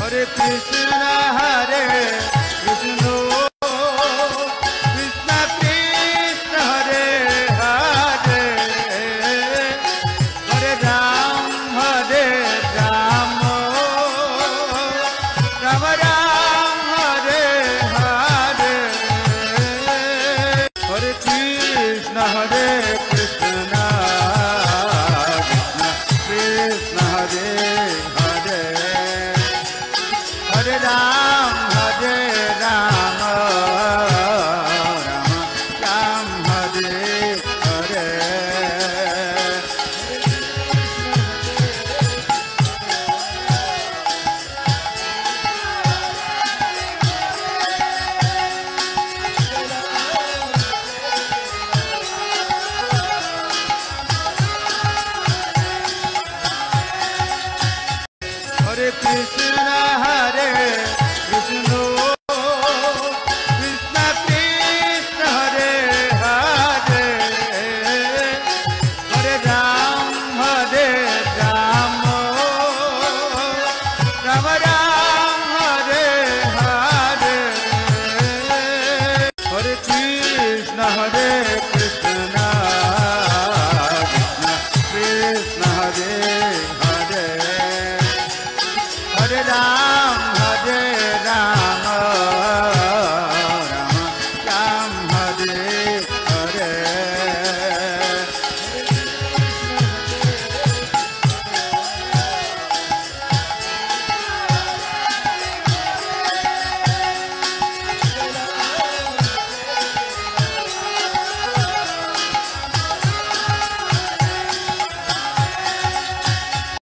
Hare Krishna Krishna Krishna Hare Hare Hare Ram Ram Ram Hare Hare Hare Krishna Krishna Krishna Hare Hare Hare Ram Ram Ram Hare Hare Hare Krishna Krishna Krishna Krishna Hare Hare Hare Ram Ram Ram Ram Hare Hare Hare Krishna Krishna Krishna Hare Hare Hare Ram